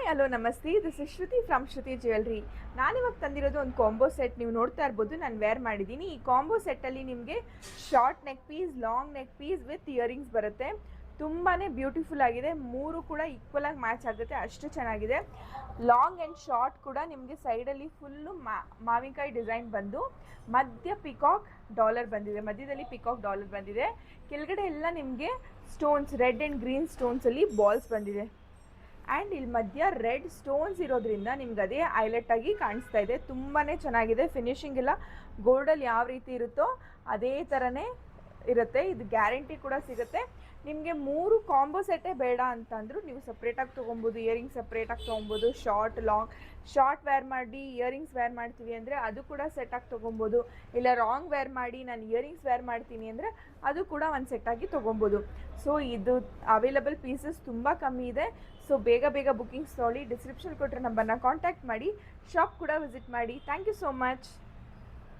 Hello ನಮಸ್ತೆ, this is Shruti from Shruti jewellery. ನಾನಿವಾಗ ತಂದಿರೋದು ಒಂದು ಕಾಂಬೋ ಸೆಟ್. ನೀವು ನೋಡ್ತಾ ಇರ್ಬೋದು, ನಾನು ವೇರ್ ಮಾಡಿದ್ದೀನಿ. ಈ ಕಾಂಬೋ ಸೆಟ್ಟಲ್ಲಿ ನಿಮಗೆ short neck piece, long neck piece with earrings ಬರುತ್ತೆ. ತುಂಬಾ ಬ್ಯೂಟಿಫುಲ್ ಆಗಿದೆ. ಮೂರು ಕೂಡ ಈಕ್ವಲ್ ಆಗಿ ಮ್ಯಾಚ್ ಆಗುತ್ತೆ, ಅಷ್ಟು ಚೆನ್ನಾಗಿದೆ. ಲಾಂಗ್ ಆ್ಯಂಡ್ ಶಾರ್ಟ್ ಕೂಡ ನಿಮಗೆ ಸೈಡಲ್ಲಿ ಫುಲ್ಲು ಮಾವಿನಕಾಯಿ ಡಿಸೈನ್ ಬಂದು ಮಧ್ಯ ಪಿಕಾಕ್ ಡಾಲರ್ ಬಂದಿದೆ. ಮಧ್ಯದಲ್ಲಿ ಪಿಕಾಕ್ ಡಾಲರ್ ಬಂದಿದೆ. ಕೆಳಗಡೆ ಎಲ್ಲ ನಿಮಗೆ ಸ್ಟೋನ್ಸ್, ರೆಡ್ ಆ್ಯಂಡ್ ಗ್ರೀನ್ ಸ್ಟೋನ್ಸಲ್ಲಿ ಬಾಲ್ಸ್ ಬಂದಿದೆ. ಆ್ಯಂಡ್ ಇಲ್ಲಿ ಮಧ್ಯ ರೆಡ್ ಸ್ಟೋನ್ಸ್ ಇರೋದ್ರಿಂದ ನಿಮ್ಗೆ ಅದೇ ಹೈಲೈಟ್ ಆಗಿ ಕಾಣಿಸ್ತಾ ಇದೆ. ತುಂಬಾ ಚೆನ್ನಾಗಿದೆ. ಫಿನಿಶಿಂಗ್ ಎಲ್ಲ ಗೋಲ್ಡಲ್ಲಿ ಯಾವ ರೀತಿ ಇರುತ್ತೋ ಅದೇ ಥರನೇ ಇರುತ್ತೆ. ಇದು ಗ್ಯಾರಂಟಿ ಕೂಡ ಸಿಗುತ್ತೆ. ನಿಮಗೆ ಮೂರು ಕಾಂಬೋ ಸೆಟ್ಟೇ ಬೇಡ ಅಂತಂದರೂ ನೀವು ಸಪ್ರೇಟಾಗಿ ತೊಗೊಬೋದು. ಇಯರಿಂಗ್ಸ್ ಸಪ್ರೇಟಾಗಿ ತೊಗೊಬೋದು. ಶಾರ್ಟ್ ವೇರ್ ಮಾಡಿ ಇಯರಿಂಗ್ಸ್ ವೇರ್ ಮಾಡ್ತೀವಿ ಅಂದರೆ ಅದು ಕೂಡ ಸೆಟ್ಟಾಗಿ ತೊಗೊಬೋದು. ಇಲ್ಲ ರಾಂಗ್ ವೇರ್ ಮಾಡಿ ನಾನು ಇಯರಿಂಗ್ಸ್ ವೇರ್ ಮಾಡ್ತೀನಿ ಅಂದರೆ ಅದು ಕೂಡ ಒಂದು ಸೆಟ್ಟಾಗಿ ತೊಗೊಬೋದು. ಸೊ ಇದು ಅವೈಲಬಲ್ ಪೀಸಸ್ ತುಂಬ ಕಮ್ಮಿ ಇದೆ. ಸೊ ಬೇಗ ಬುಕ್ಕಿಂಗ್ಸ್ ತೊಗೊಳ್ಳಿ. ಡಿಸ್ಕ್ರಿಪ್ಷನ್ ಕೊಟ್ಟರೆ ನಂಬರ್ನ ಕಾಂಟ್ಯಾಕ್ಟ್ ಮಾಡಿ. ಶಾಪ್ ಕೂಡ ವಿಸಿಟ್ ಮಾಡಿ. Thank you so much.